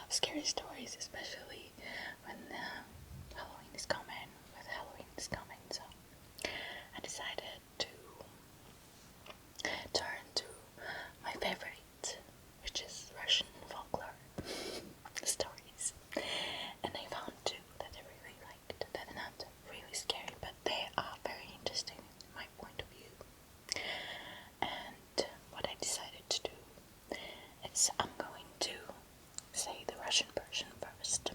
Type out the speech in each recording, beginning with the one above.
scary stories, especially when Halloween is coming, so I decided to turn to my favorite, which is Russian folklore stories, and I found two that I really liked. They're not really scary, but they are very interesting in my point of view. And what I decided to do is I'm going to say the Russian version first.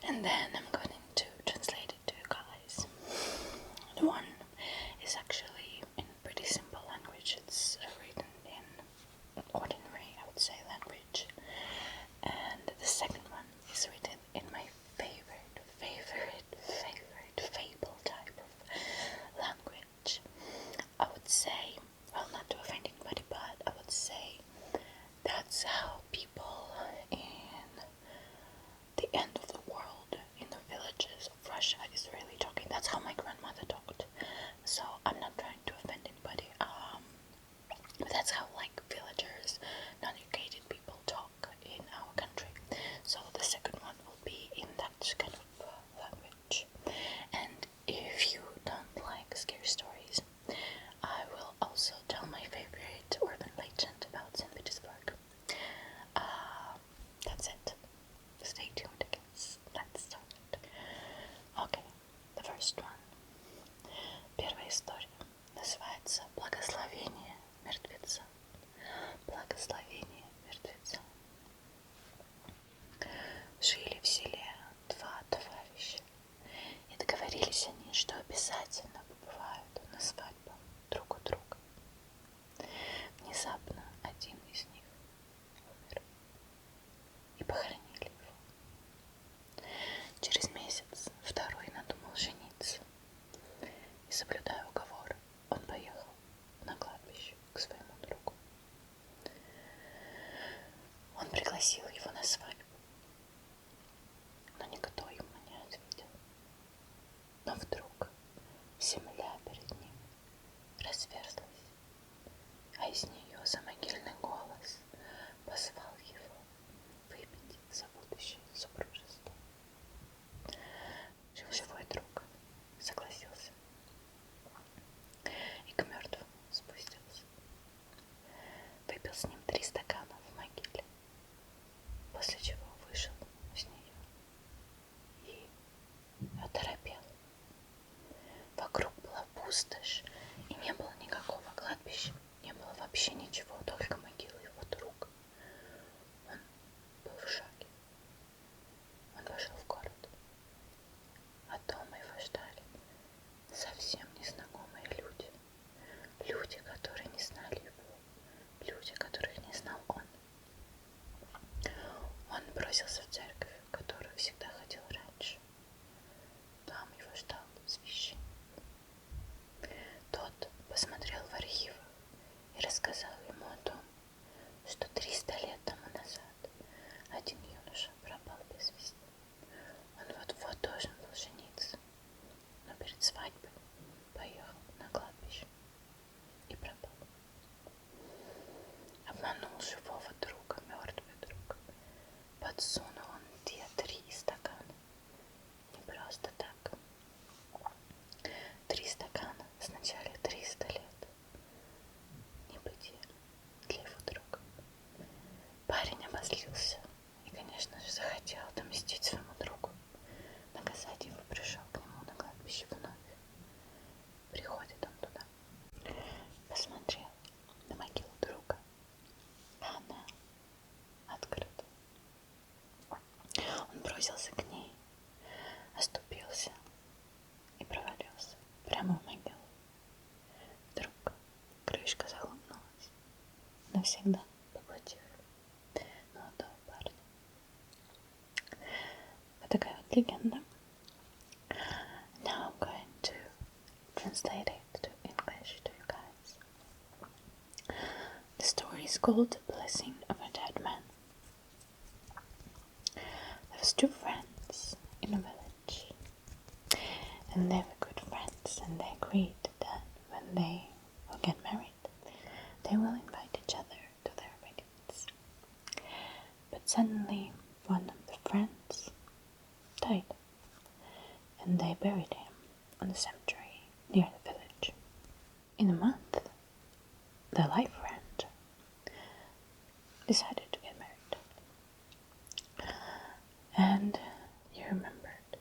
And then I'm going to translate it to you guys. The one is actually in pretty simple language. It's written in ordinary, I would say, language. And the second one is written in my favorite fable type of language. I would say, well, not to offend anybody, but I would say that's how people in the end of the world, in the villages of Russia, is really talking. That's how my grandmother talked. So I'm not trying to offend anybody. But that's how, like, villagers, non-educated people talk in our country. So the second one will be in that kind of language. And if you don't like scary stories, I will also tell my favorite urban legend about St. Petersburg. That's it. Stay tuned, I guess. Let's start. Okay, the first one. Первая история называется «Благословение мертвеца». Благословение мертвеца. Жили в селе два товарища, и договорились они, что обязательно побывают на свадьбу друг у друга. Внезапно один из них умер, и похоронили его. Через месяц второй надумал жениться, и, соблюдая уговор, он поехал на кладбище к своему другу. Он пригласил его на свадьбу, но никто ему не ответил. Но вдруг земля перед ним разверзлась, а из нее замогильный голос позвал его выпить за будущее супружество. Живой друг согласился и к мертвому спустился. Выпил с ним 3 стакана в могиле, после чего вышел из нее и оторопел. Вокруг была пустошь, и не было никакого кладбища, не было вообще ничего, только могила его друга. Он был в шаге. Он вошел в город, а дома его ждали совсем незнакомые люди. Люди, которые не знали его, люди, которых не знал он. Он бросился в церковь, которую легенда. Now I'm going to translate it to English to you guys. The story is called The Blessing of a Dead Man. There was two friends in a village, and they were good friends, and they agreed that when they will get married, they will invite each other to their weddings. But suddenly, one of the friends died, and they buried him on the cemetery near the village. In a month, the life friend decided to get married, and he remembered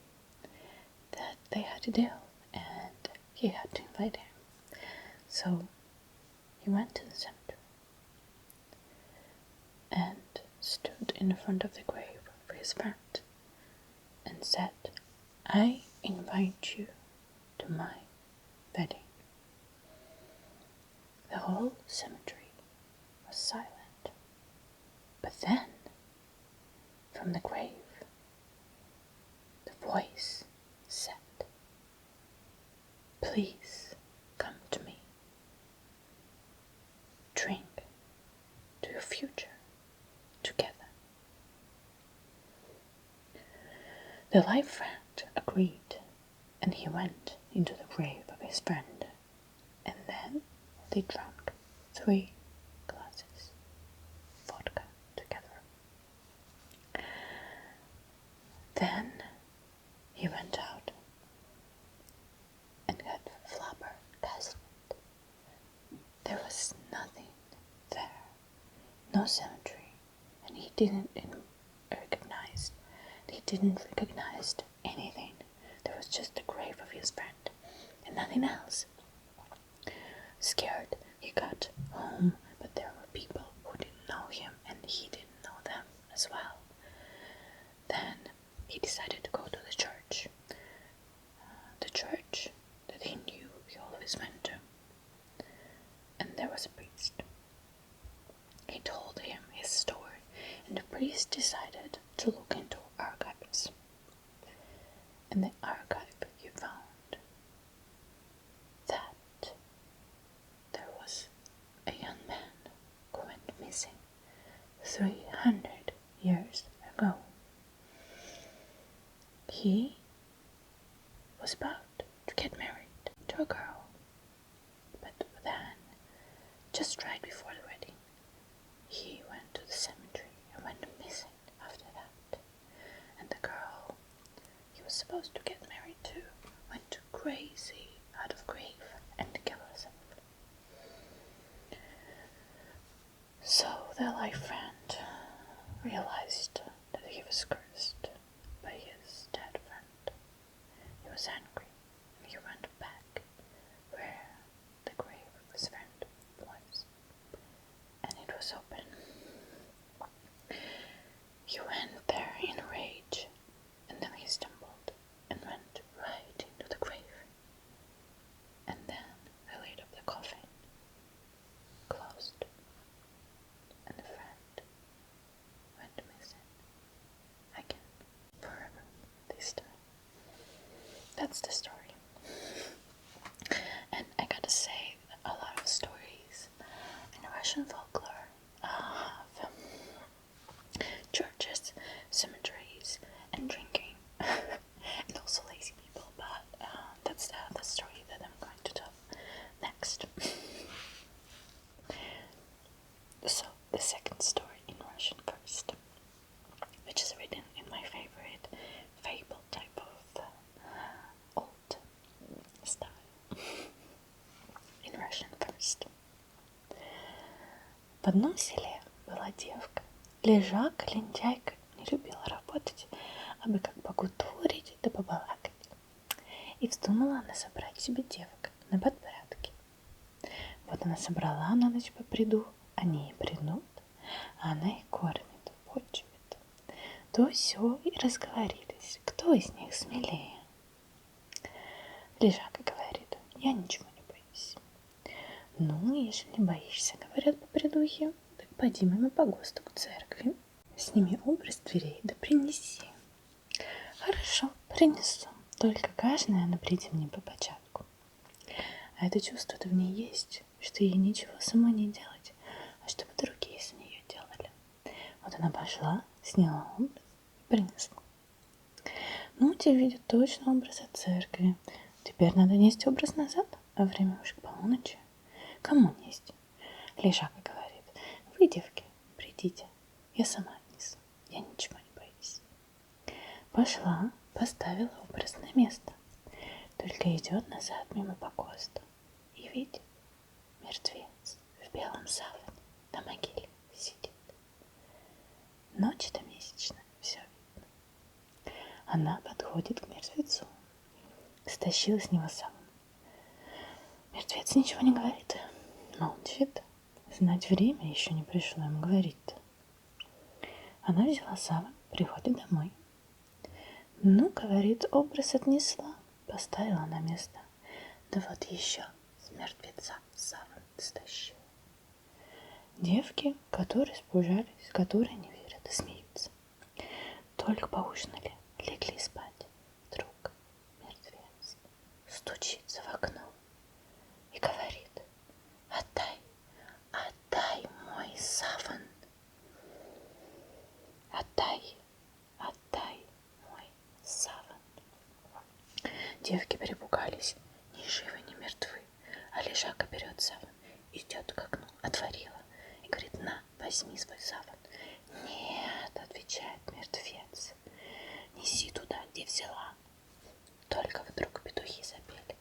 that they had a deal and he had to invite him. So he went to the cemetery and stood in front of the grave of his friend and said, "I invite you to my wedding." The whole cemetery was silent, but then, from the grave, the voice said, "Please come to me. Drink to your future together." The life friend agreed, and he went into the grave of his friend, and then they drank 3 glasses of vodka together. Then he went out and got flabbergasted. There was nothing there, no cemetery, and he didn't recognize anything. There was just the grave of his friend and nothing else. Scared, he got home, but there were people who didn't know him and he didn't know them as well. Then he decided to go to the church that he knew he always went to, and there was a priest. He told him his story, and the priest decided to look into archives. In the archive, he found that there was a young man who went missing 300 years ago. He was about to get married to a girl, but then, just right before the wedding, he went to the cemetery and went missing after that. And the girl he was supposed to get married to went crazy out of grief and killed herself. So the life friend realized that he was cursed by his dead friend. He was angry, and he went back where the grave of his friend was, and it was open. He went there in a rage, and then he stumbled and went right into the grave. And then the lid of the coffin closed, and the friend went missing again, forever this time. That's the story. And I gotta say that a lot of stories in Russian folklore have churches, cemeteries, and drinking, and also lazy people, but that's the story that I'm going to tell next. So, the second story in Russian first, which is written in my favorite fable type of old style. In Russian first. В одном селе была девка, лежака, лентяйка, не любила работать, а бы как погутурить да побалакать. И вздумала она собрать себе девок на подпрятки. Вот она собрала на ночь по приду, они и придут, а она их кормит, почует. То сё и разговорились, кто из них смелее. Лежака говорит: я ничего не боюсь. Ну, если не боишься, говорят по придухе, так поди мимо по ГОСТу к церкви, сними образ дверей да принеси. Хорошо, принесу. Только каждая наберите мне по початку. А это чувство-то в ней есть, что ей ничего самой не делать, а чтобы другие за нее делали. Вот она пошла, сняла образ и принесла. Ну, тебе видят точно образ от церкви. Теперь надо нести образ назад, а время уже к полуночи. Кому нести? Лежака говорит: вы, девки, придите, я сама отнесу, я ничего не боюсь. Пошла, поставила образ на место, только идет назад мимо покоста и видит, мертвец в белом саване на могиле сидит. Ночь-то месячная, все видно. Она подходит к мертвецу, стащила с него саван. Мертвец ничего не говорит, молчит. Знать время еще не пришло ему говорить-то. Она взяла саван, приходит домой. Ну, говорит, образ отнесла, поставила на место. Да вот еще с мертвеца саван стащила. Девки, которые испужались, которые не верят и смеются. Только поужинали, легли спать. Вдруг мертвец стучится в окно и говорит: отдай, отдай мой саван. Отдай, отдай мой саван. Девки перепугались, ни живы, ни мертвы. А лежака берет саван, идет к окну, отворила и говорит: на, возьми свой саван. Нет, отвечает мертвец, неси туда, где взяла. Только вдруг петухи запели,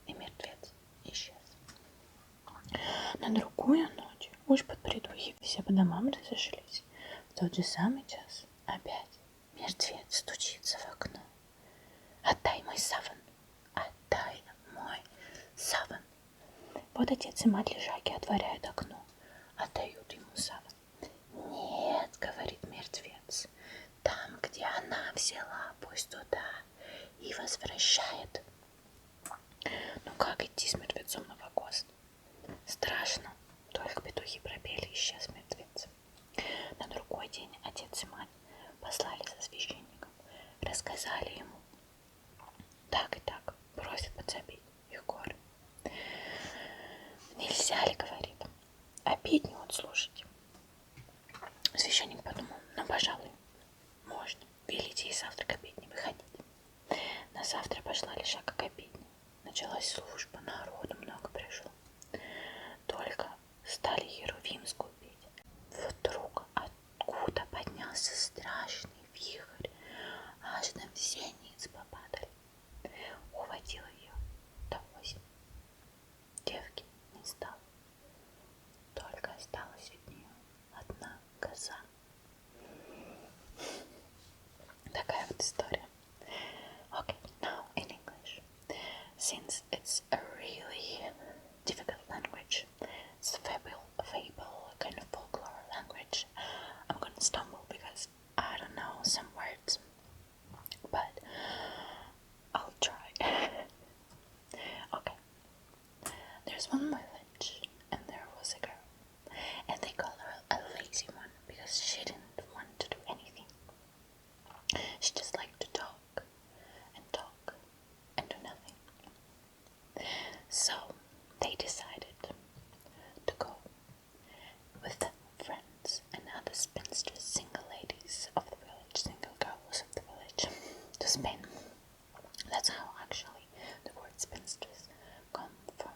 и мертвец исчез. На другую ночь уж под придухи все по домам разошлись. В тот же самый час опять мертвец стучится в окно. Отдай мой саван, отдай мой саван. Вот отец и мать лежаки отворяют окно, отдают ему саван. Нет, говорит мертвец, там, где она взяла, пусть туда, и возвращает. Ну как идти с мертвецом на покост? Страшно, только петухи пропели, исчез мертвец. На другой день отец и мать послали за священником, рассказали ему. Так и так, просят подсобить их горе. Нельзя ли, говорит, обедню вот слушать? Священник подумал: ну, пожалуй, можно, велите ей завтра к обедне выходить. На завтра пошла лежака к обедне. Началась служба, народу много пришло. Только стали Херувимскую петь. Вдруг откуда поднялся страшный вихрь, аж на все ниц попадали. Ухватила ее до осени. Девки не стало, только осталась от нее одна коза. Такая вот история. Okay, now in English. Since it's a really difficult language, it's a fable kind of folklore language, I'm gonna stumble because I don't know some words, but I'll try. Okay. There's one village, and there was a girl, and they called her a lazy one because she didn't want to do anything. She just liked to talk and talk and do nothing. So they decided to go with friends and other spinsters, single ladies of the village, single girls of the village, to Spain. That's how actually the word spinsters comes from,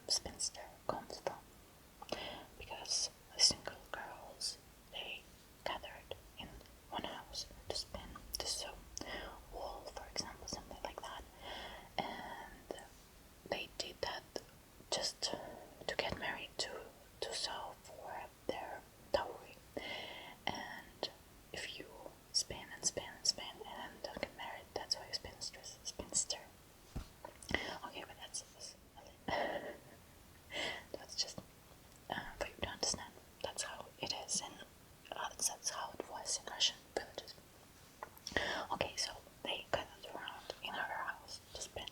because the single girls, they gathered in one house to spin, to sew wool, for example, something like that, and they did that just to get married, to sew for their dowry. And if you spin and spin and spin and don't get married, that's why you're spinster. Okay, but that's just for you to understand. That's how it is, and that's how it was in Russian villages. Okay, so they gathered around in her house to spin,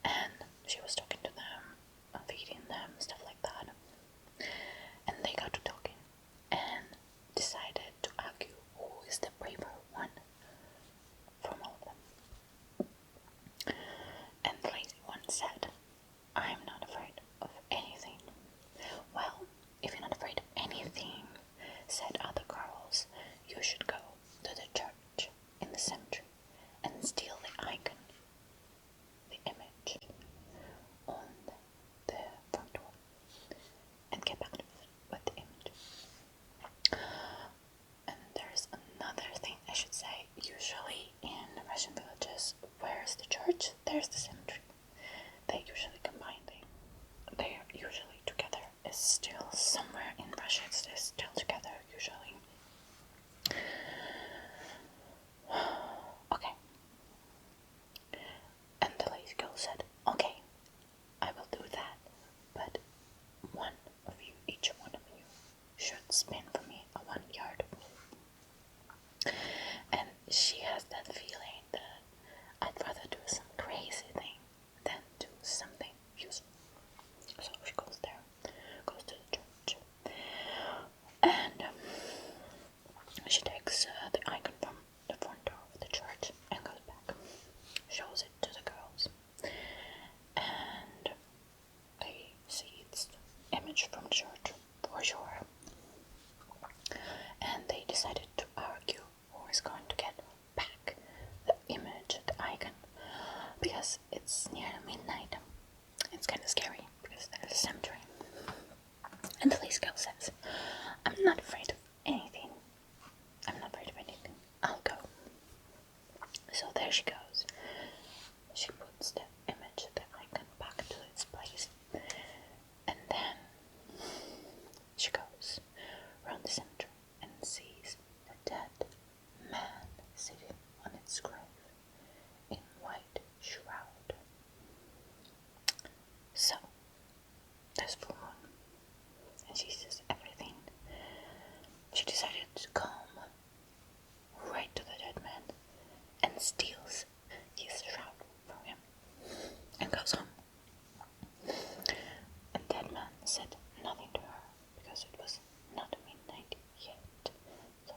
and she was talking to them, feeding them, stuff like that. And they got to talking and decided to argue who is the braver one from all of them. there she goes. She puts the image, the icon, back to its place. And then she goes around the center and sees a dead man sitting on its grave in white shroud. So, there's full moon, and she sees everything. She decided to come right to the dead man and steals his shroud from him and goes home. And dead man said nothing to her because it was not midnight yet, so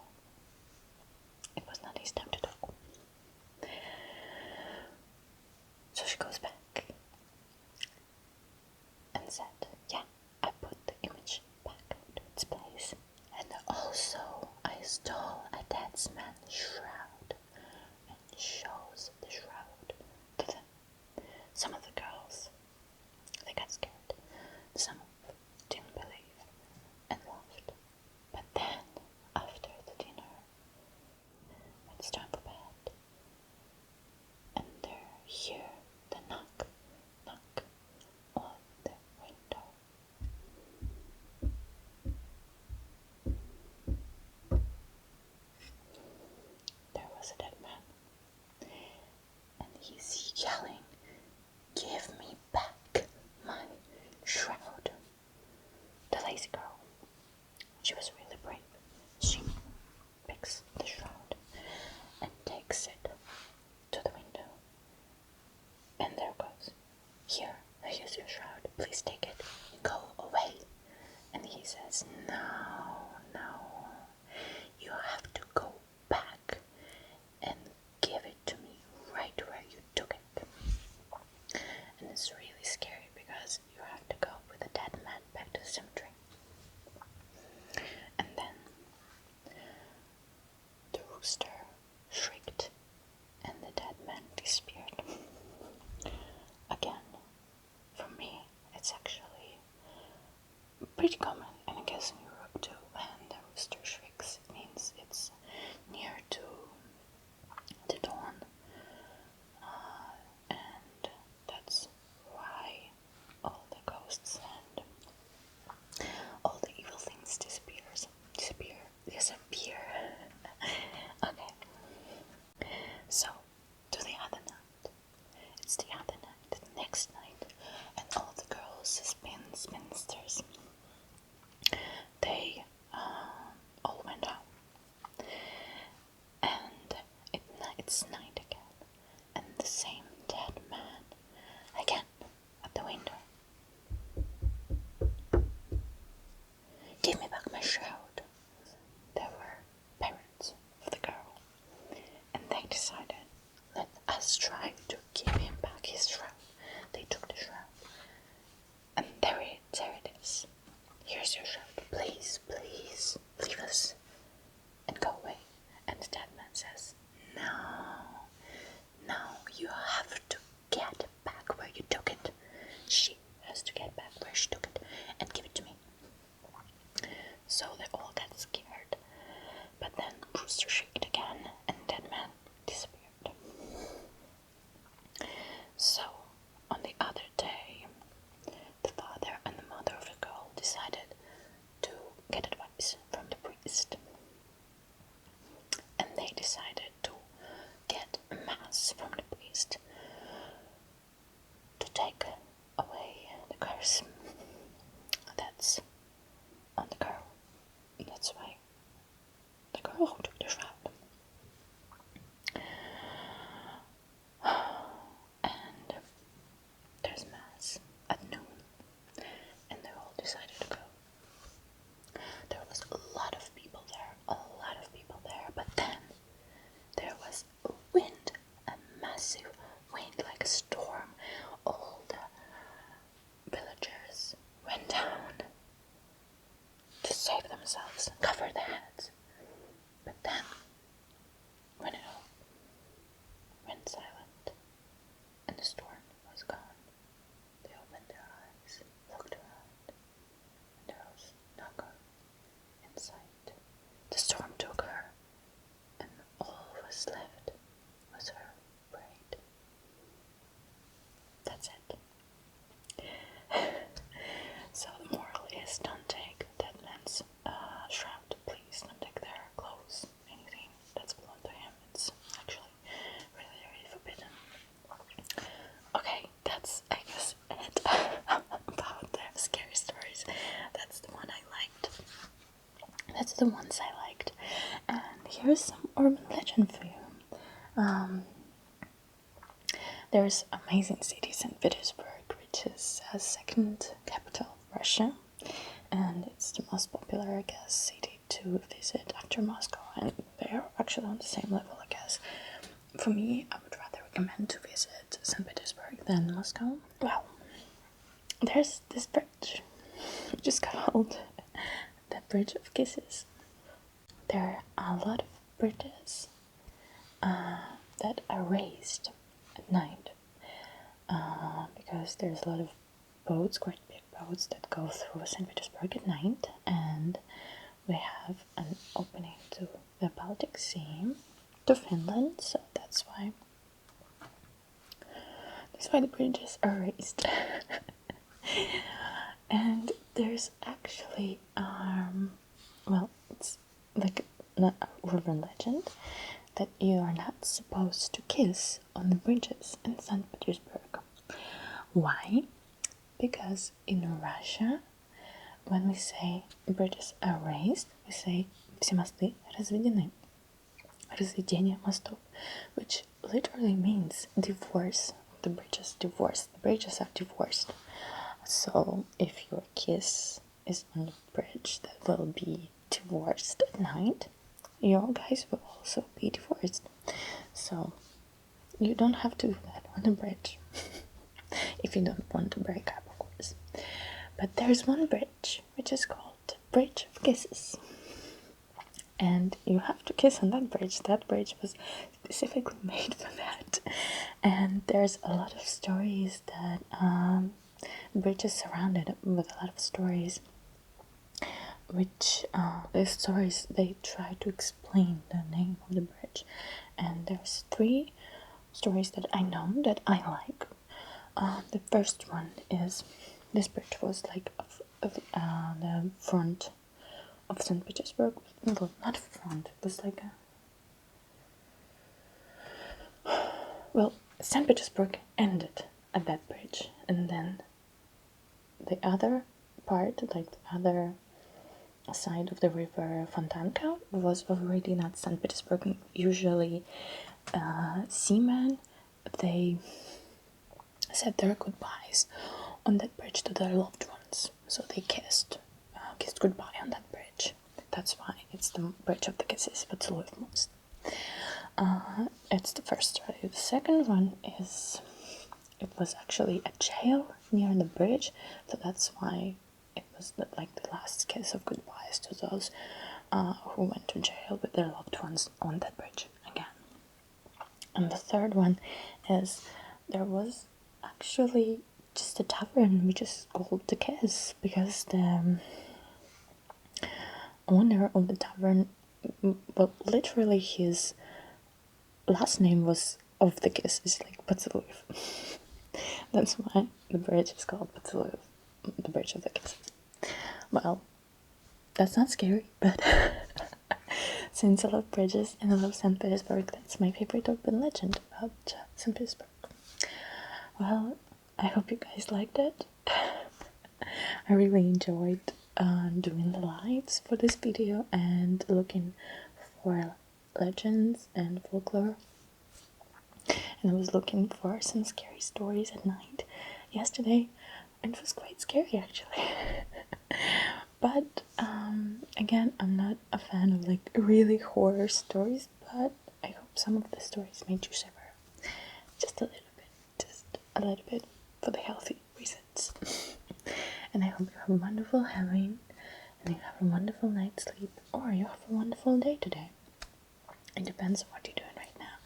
it was not his time to talk. So she goes back and said, yeah, I put the image back to its place, and also I stole a dead man's shroud, and shows the shroud to them. Some of the girls, they got scared. Some didn't believe and laughed. But then, after the dinner, it's time for bed, and they hear the knock on the window. There was a dead man, and he's yelling, "Give me back my shroud." The lazy girl, she was really brave. She picks the shroud and takes it to the window. And there goes, here's your shroud, please take it and go away. And he says, no, you have to go back and give it to me right where you took it. And it's really scary because you have to go with the dead man back to the cemetery. And then the rooster shrieked and the dead man disappeared. Again, for me, it's actually pretty common, and I guess in Europe too, when the rooster shrieks, it means it's near to the dawn, and that's why all the ghosts and all the evil things disappear. Okay, so to the other night. It's the other night, the next night, and all the girls, spinsters, they all went home, and it's night again, and the same dead man again at the window. Give me back my shroud. There were parents of the girl, and they decided, let us try to give him back his shroud. They took the shroud, and there it is. Here's your shroud. Please, leave us and go away. And the dead man says, no, you have to get back where you took it. She has to get back where she took it and give it to me. So they all got scared. But then Brewster shrieked again, and the dead man disappeared. So, on the other day, the father and the mother of the girl decided to get advice from the priest. And they decided to get a mass from the priest to take away the curse that's on the girl. That's why the girl who took the shroud. And there's mass at noon, and they all decided to go. There was a lot of people there, but then there was a wind, a massive wind, like a storm. All the villagers went down to save themselves and cover their heads. But then the ones I liked. And here's some urban legend for you. There's amazing city St. Petersburg, which is a second capital of Russia, and it's the most popular, I guess, city to visit after Moscow, and they're actually on the same level, I guess. For me, I would rather recommend to visit St. Petersburg than Moscow. Well, there's this bridge, which is called the Bridge of Kisses. There are a lot of bridges that are raised at night because there's a lot of boats, quite big boats, that go through St. Petersburg at night, and we have an opening to the Baltic Sea, to Finland, so that's why the bridges are raised. And there's actually well, it's like not a urban legend that you are not supposed to kiss on the bridges in St. Petersburg. Why? Because in Russia, when we say bridges are raised, we say все мосты разведены. Разведение мостов, which literally means divorce. The bridges divorced. The bridges are divorced. So if your kiss is on the bridge that will be divorced at night, your guys will also be divorced. So you don't have to do that on the bridge. If you don't want to break up, of course. But there's one bridge which is called Bridge of Kisses. And you have to kiss on that bridge. That bridge was specifically made for that. And there's a lot of stories that the bridge is surrounded with a lot of stories, which these stories, they try to explain the name of the bridge. And there's 3 stories that I know that I like. The first one is this bridge was like the front of St. Petersburg. No, not front, it was like well, St. Petersburg ended at that bridge, and then the other part, like the other side of the river Fontanka, was already not St. Petersburg. Usually seamen, they said their goodbyes on that bridge to their loved ones, so they kissed goodbye on that bridge. That's why it's the Bridge of the Kisses, поцелуев most. It's the first story. The second one is, it was actually a jail near the bridge, so that's why it was like the last kiss of goodbyes to those who went to jail with their loved ones on that bridge again. And the third one is, there was actually just a tavern which is called The Kiss, because the owner of the tavern, well, literally his last name was of the Kiss, is like поцелуев. That's why the bridge is called поцелуев, the Bridge of the Kisses. Well, that's not scary, but since I love bridges and I love St. Petersburg, that's my favorite urban legend about St. Petersburg. Well, I hope you guys liked it. I really enjoyed doing the lives for this video and looking for legends and folklore. And I was looking for some scary stories at night yesterday, and it was quite scary actually. But again, I'm not a fan of like really horror stories, but I hope some of the stories made you shiver. Just a little bit for the healthy reasons. And I hope you have a wonderful Halloween, and you have a wonderful night's sleep, or you have a wonderful day today. It depends on what you're doing right now.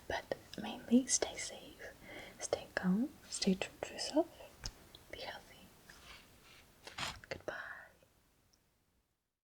But mainly stay safe, stay calm, stay true to yourself,